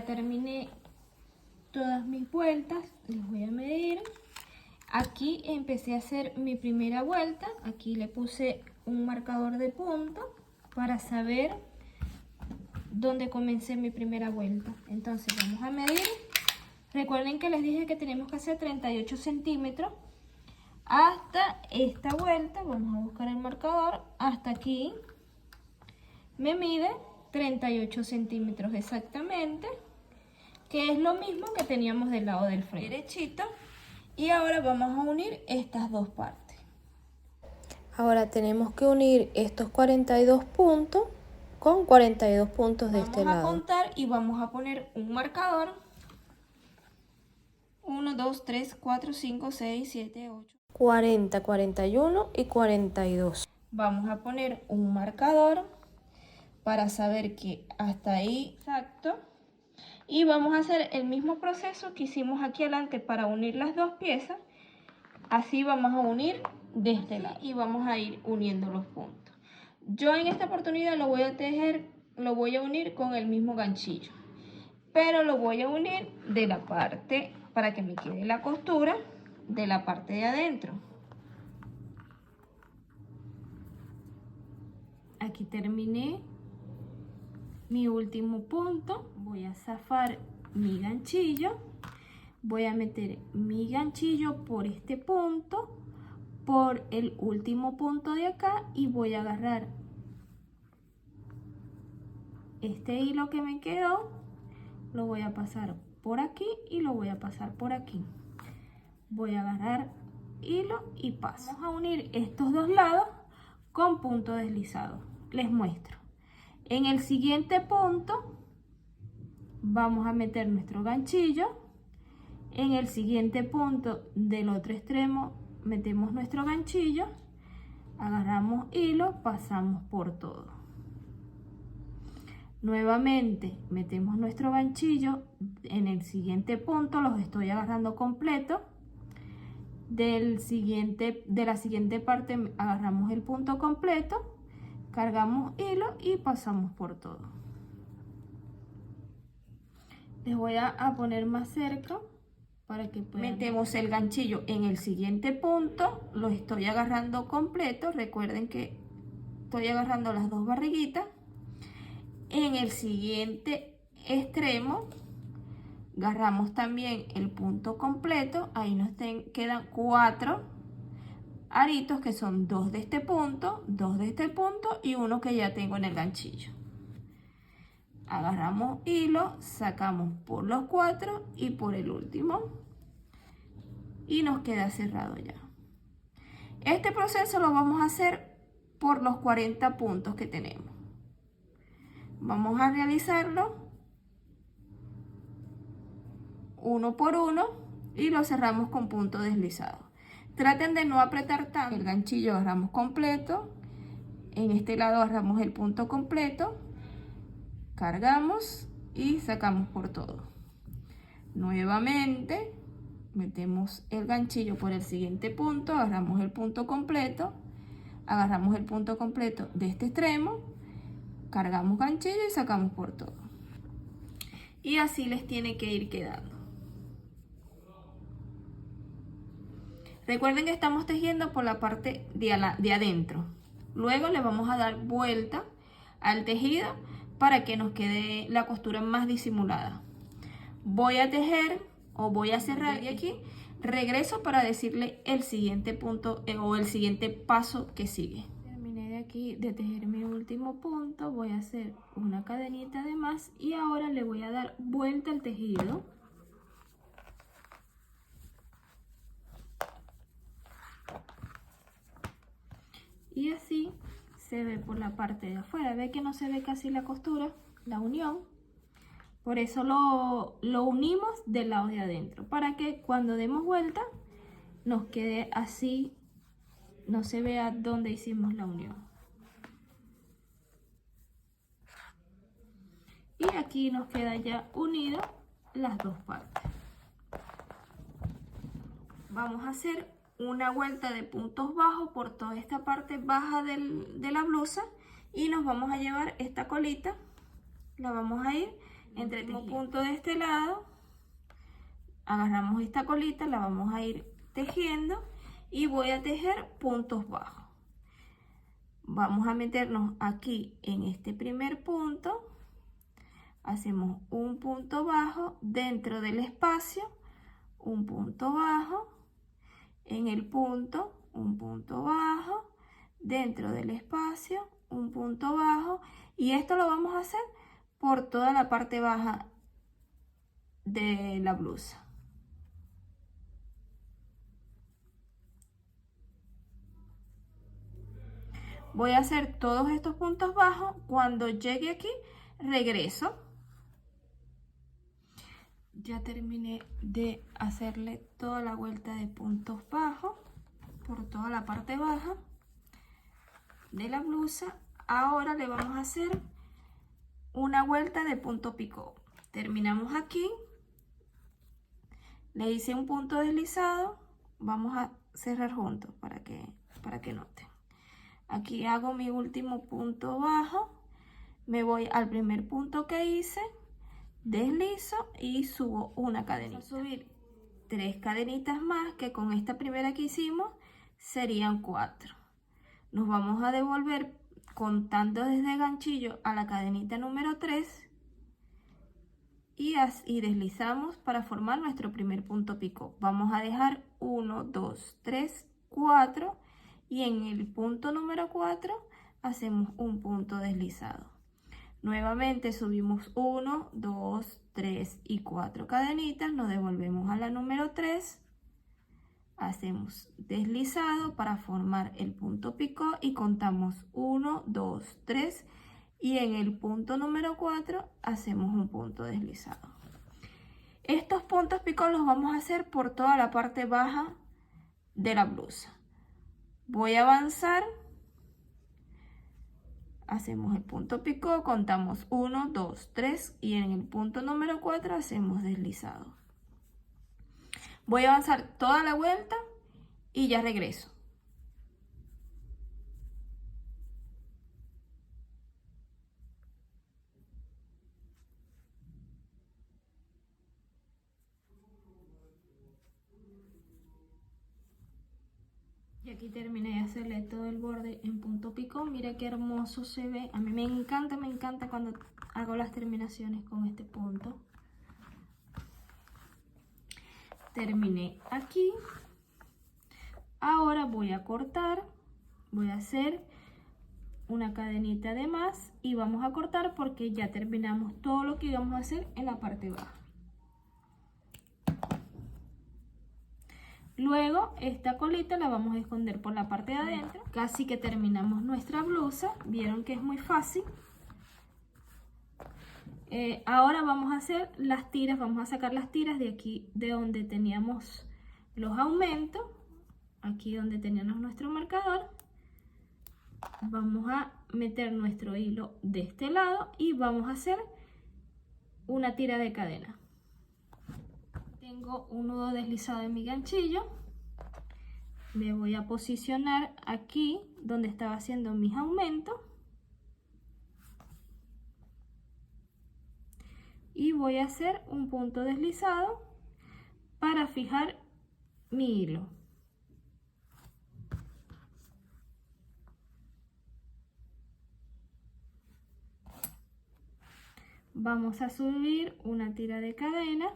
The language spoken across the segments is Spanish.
Ya terminé todas mis vueltas, les voy a medir. Aquí empecé a hacer mi primera vuelta, aquí le puse un marcador de punto para saber dónde comencé mi primera vuelta. Entonces vamos a medir. Recuerden que les dije que tenemos que hacer 38 centímetros hasta esta vuelta. Vamos a buscar el marcador. Hasta aquí me mide 38 centímetros exactamente, que es lo mismo que teníamos del lado del frente. Derechito. Y ahora vamos a unir estas dos partes. Ahora tenemos que unir estos 42 puntos con 42 puntos de este lado. Vamos a contar y vamos a poner un marcador. 1, 2, 3, 4, 5, 6, 7, 8. 40, 41 y 42. Vamos a poner un marcador para saber que hasta ahí exacto. Y vamos a hacer el mismo proceso que hicimos aquí adelante para unir las dos piezas. Así vamos a unir de este lado y vamos a ir uniendo los puntos. Yo en esta oportunidad lo voy a tejer, lo voy a unir con el mismo ganchillo, pero lo voy a unir de la parte, para que me quede la costura de la parte de adentro. Aquí terminé mi último punto. Voy a zafar mi ganchillo, voy a meter mi ganchillo por este punto, por el último punto de acá, y voy a agarrar este hilo que me quedó, lo voy a pasar por aquí y lo voy a pasar por aquí. Voy a agarrar hilo y paso. Vamos a unir estos dos lados con punto deslizado. Les muestro. En el siguiente punto vamos a meter nuestro ganchillo. En el siguiente punto del otro extremo metemos nuestro ganchillo, agarramos hilo, pasamos por todo. Nuevamente metemos nuestro ganchillo. En el siguiente punto los estoy agarrando completo. De la siguiente parte agarramos el punto completo, cargamos hilo y pasamos por todo. Les voy a poner más cerca para que puedan. Metemos el ganchillo en el siguiente punto, lo estoy agarrando completo. Recuerden que estoy agarrando las dos barriguitas. En el siguiente extremo agarramos también el punto completo. Ahí nos quedan 4 aritos, que son 2 de este punto, 2 de este punto y uno que ya tengo en el ganchillo. Agarramos hilo, sacamos por los 4 y por el último y nos queda cerrado ya. Este proceso lo vamos a hacer por los 40 puntos que tenemos. Vamos a realizarlo uno por uno y lo cerramos con punto deslizado. Traten de no apretar tanto. El ganchillo agarramos completo, en este lado agarramos el punto completo, cargamos y sacamos por todo. Nuevamente metemos el ganchillo por el siguiente punto, agarramos el punto completo, agarramos el punto completo de este extremo, cargamos ganchillo y sacamos por todo. Y así les tiene que ir quedando. Recuerden que estamos tejiendo por la parte de adentro. Luego le vamos a dar vuelta al tejido para que nos quede la costura más disimulada. Voy a tejer o voy a cerrar de aquí. Regreso para decirle el siguiente punto o el siguiente paso que sigue. Terminé de aquí de tejer mi último punto. Voy a hacer una cadenita de más y ahora le voy a dar vuelta al tejido. Y así se ve por la parte de afuera. Ve que no se ve casi la costura, la unión. Por eso lo unimos del lado de adentro, para que cuando demos vuelta nos quede así, no se vea dónde hicimos la unión. Y aquí nos queda ya unido las dos partes. Vamos a hacer una vuelta de puntos bajos por toda esta parte baja de la blusa y nos vamos a llevar esta colita, la vamos a ir Entretejiendo. Punto de este lado, agarramos esta colita, la vamos a ir tejiendo y voy a tejer puntos bajos. Vamos a meternos aquí en este primer punto, hacemos un punto bajo dentro del espacio, un punto bajo, en el punto, un punto bajo, dentro del espacio, un punto bajo, y esto lo vamos a hacer por toda la parte baja de la blusa. Voy a hacer todos estos puntos bajos. Cuando llegue aquí, regreso. Ya terminé de hacerle toda la vuelta de puntos bajos por toda la parte baja de la blusa. Ahora le vamos a hacer una vuelta de punto picot. Terminamos aquí, le hice un punto deslizado. Vamos a cerrar juntos para que noten. Aquí hago mi último punto bajo, me voy al primer punto que hice, deslizo y subo una cadenita. Voy a subir 3 cadenitas más, que con esta primera que hicimos serían 4. Nos vamos a devolver contando desde el ganchillo a la cadenita número 3 y deslizamos para formar nuestro primer punto picot. Vamos a dejar 1, 2, 3, 4 y en el punto número 4 hacemos un punto deslizado. Nuevamente subimos 1, 2, 3 y 4 cadenitas, nos devolvemos a la número 3, hacemos deslizado para formar el punto picot y contamos 1, 2, 3 y en el punto número 4 hacemos un punto deslizado. Estos puntos picot los vamos a hacer por toda la parte baja de la blusa. Voy a avanzar, hacemos el punto picot, contamos 1, 2, 3 y en el punto número 4 hacemos deslizado. Voy a avanzar toda la vuelta y ya regreso. Y aquí terminé de hacerle todo el borde en punto picot. Mira qué hermoso se ve. A mí me encanta cuando hago las terminaciones con este punto. Terminé aquí. Ahora voy a cortar. Voy a hacer una cadenita de más y vamos a cortar porque ya terminamos todo lo que íbamos a hacer en la parte baja. Luego esta colita la vamos a esconder por la parte de adentro. Casi que terminamos nuestra blusa. Vieron que es muy fácil. Ahora vamos a hacer las tiras. Vamos a sacar las tiras de aquí, de donde teníamos los aumentos. Aquí donde teníamos nuestro marcador. Vamos a meter nuestro hilo de este lado y vamos a hacer una tira de cadena. Tengo un nudo deslizado en mi ganchillo. Me voy a posicionar aquí donde estaba haciendo mis aumentos. Y voy a hacer un punto deslizado para fijar mi hilo. Vamos a subir una tira de cadena.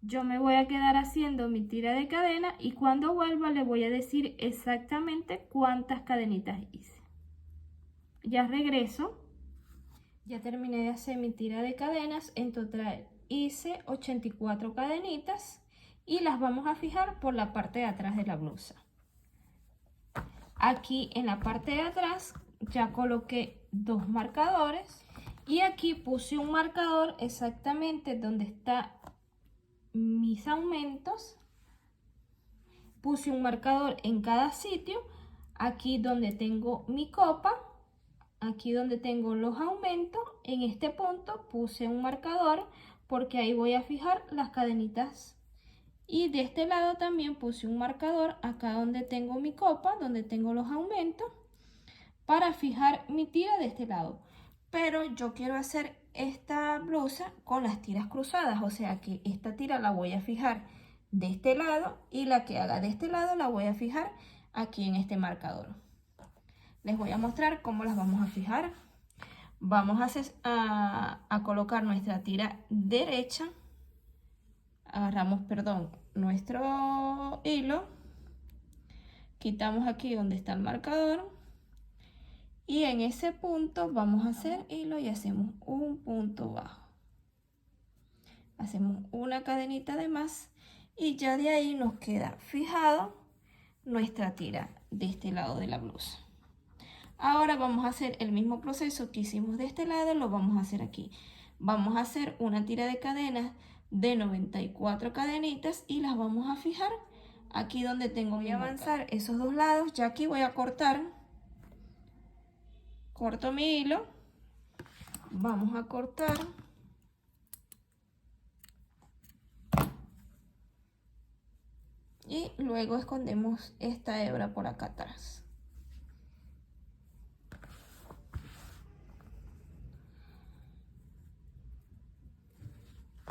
Yo me voy a quedar haciendo mi tira de cadena y cuando vuelva le voy a decir exactamente cuántas cadenitas hice. Ya regreso. Ya terminé de hacer mi tira de cadenas. En total hice 84 cadenitas y las vamos a fijar por la parte de atrás de la blusa. Aquí en la parte de atrás ya coloqué 2 marcadores y aquí puse un marcador exactamente donde está mis aumentos. Puse un marcador en cada sitio. Aquí donde tengo mi copa, aquí donde tengo los aumentos, en este punto puse un marcador porque ahí voy a fijar las cadenitas. Y de este lado también puse un marcador acá donde tengo mi copa, donde tengo los aumentos, para fijar mi tira de este lado. Pero yo quiero hacer esta blusa con las tiras cruzadas, o sea que esta tira la voy a fijar de este lado y la que haga de este lado la voy a fijar aquí en este marcador. Les voy a mostrar cómo las vamos a fijar. Vamos a colocar nuestra tira derecha, agarramos, perdón, nuestro hilo, quitamos aquí donde está el marcador y en ese punto vamos a hacer hilo y hacemos un punto bajo. Hacemos una cadenita de más y ya de ahí nos queda fijado nuestra tira de este lado de la blusa. Ahora vamos a hacer el mismo proceso que hicimos de este lado, lo vamos a hacer aquí. Vamos a hacer una tira de cadenas de 94 cadenitas y las vamos a fijar aquí donde tengo que avanzar esos dos lados. Ya aquí voy a cortar, corto mi hilo, vamos a cortar y luego escondemos esta hebra por acá atrás.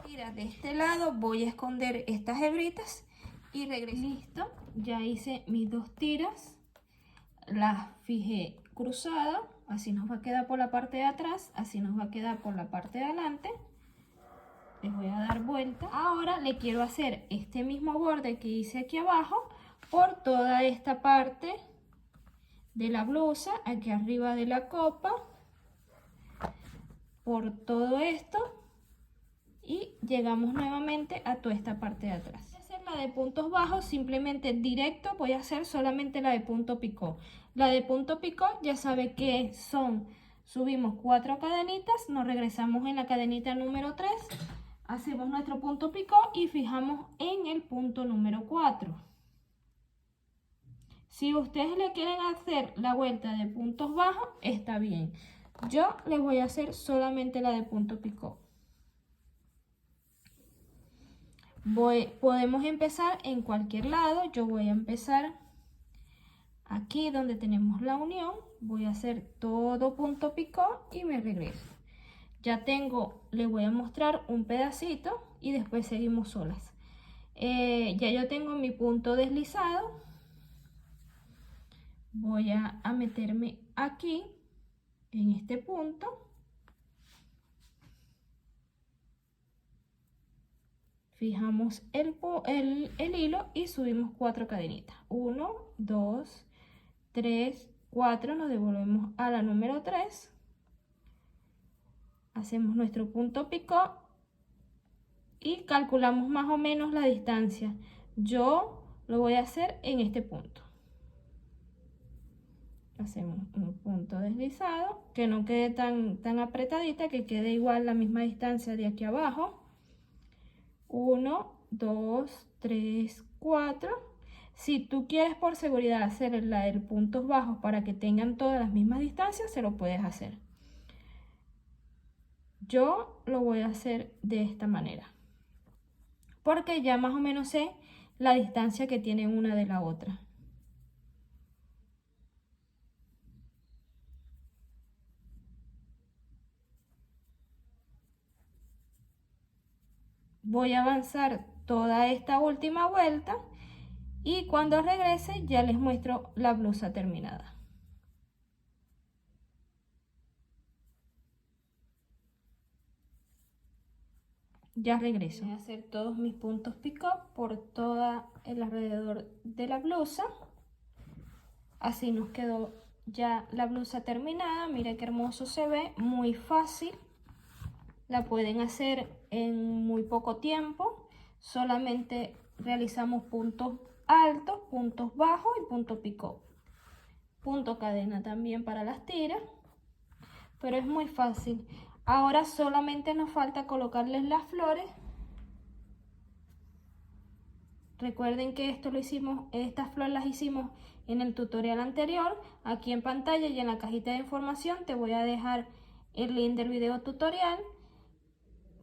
Mira, de este lado voy a esconder estas hebritas y regreso. Listo, ya hice mis dos tiras, las fijé cruzadas, así nos va a quedar por la parte de atrás, así nos va a quedar por la parte de adelante. Les voy a dar vuelta. Ahora le quiero hacer este mismo borde que hice aquí abajo por toda esta parte de la blusa, aquí arriba de la copa, por todo esto. Y llegamos nuevamente a toda esta parte de atrás. Voy a hacer la de puntos bajos, simplemente directo voy a hacer solamente la de punto picot. La de punto picot ya sabe que son, subimos 4 cadenitas, nos regresamos en la cadenita número 3, hacemos nuestro punto picot y fijamos en el punto número 4. Si ustedes le quieren hacer la vuelta de puntos bajos, está bien. Yo les voy a hacer solamente la de punto picot. Podemos empezar en cualquier lado. Yo voy a empezar aquí donde tenemos la unión. Voy a hacer todo punto picot y me regreso. Ya tengo, les voy a mostrar un pedacito y después seguimos solas. Ya yo tengo mi punto deslizado. Voy a meterme aquí en este punto. Fijamos el hilo y subimos 4 cadenitas. 1, 2, 3, 4. Nos devolvemos a la número 3. Hacemos nuestro punto picot y calculamos más o menos la distancia. Yo lo voy a hacer en este punto. Hacemos un punto deslizado, que no quede tan apretadita, que quede igual la misma distancia de aquí abajo. 1, 2, 3, 4. Si tú quieres por seguridad hacer la de puntos bajos para que tengan todas las mismas distancias, se lo puedes hacer. Yo lo voy a hacer de esta manera, porque ya más o menos sé la distancia que tiene una de la otra. Voy a avanzar toda esta última vuelta y cuando regrese ya les muestro la blusa terminada. Ya regreso. Voy a hacer todos mis puntos picot por todo el alrededor de la blusa. Así nos quedó ya la blusa terminada. Mira qué hermoso se ve, muy fácil. La pueden hacer en muy poco tiempo. Solamente realizamos puntos altos, puntos bajos y punto picot. Punto cadena también para las tiras. Pero es muy fácil. Ahora solamente nos falta colocarles las flores. Recuerden que esto lo hicimos, estas flores las hicimos en el tutorial anterior. Aquí en pantalla y en la cajita de información te voy a dejar el link del video tutorial.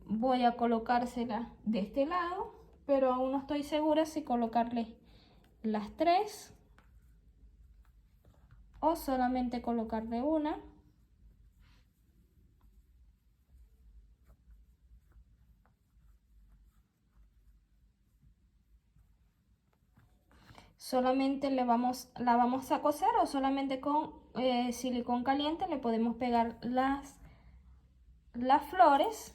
Voy a colocársela de este lado, pero aún no estoy segura si colocarle las 3 o solamente colocarle una. Solamente la vamos a coser o solamente con silicón caliente le podemos pegar las flores.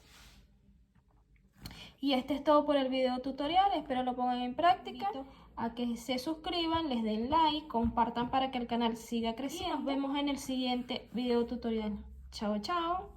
Y este es todo por el video tutorial, espero lo pongan en práctica, a que se suscriban, les den like, compartan para que el canal siga creciendo. Y nos vemos en el siguiente video tutorial. Chao, chao.